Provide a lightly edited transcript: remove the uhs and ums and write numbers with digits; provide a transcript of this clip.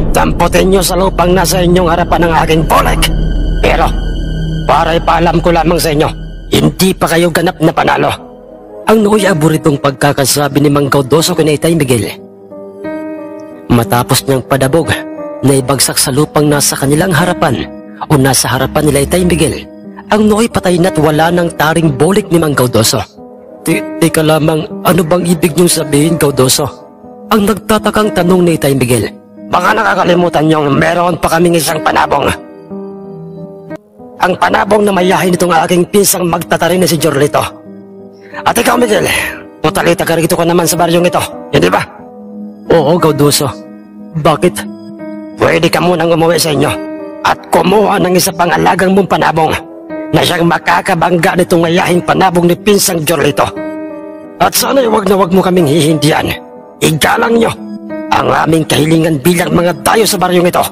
Damputin nyo sa lupang nasa inyong harapan ng aking bolik. Pero, para ipaalam ko lamang sa inyo, hindi pa kayo ganap na panalo. Ang nooy aburitong pagkakasabi ni Mang Gaudoso kay Itay Miguel. Matapos niyang padabog, naibagsak sa lupang nasa kanilang harapan o nasa harapan nila Itay Miguel, ang nooy patay na't wala ng taring bolik ni Mang Gaudoso. Teka lamang, ano bang ibig niyong sabihin, Gaudoso? Ang nagtatakang tanong ni Itay Miguel. Baka nakakalimutan niyong meron pa kaming isang panabong. Ang panabong na mayahin itong aking pinsang magtatarin na si Jorlito. At ikaw, Miguel, putalita ka rito ka naman sa baryong ito, hindi ba? Oo, Gaudoso. Bakit? Pwede ka munang umuwi sa inyo at kumuha ng isa pang alagang mong panabong na siyang makakabangga nitong mayahing panabong ni pinsang Jorlito. At sana'y wag na wag mo kaming hihindihan. Igalang nyo ang aming kahilingan bilang mga dayo sa baryong ito.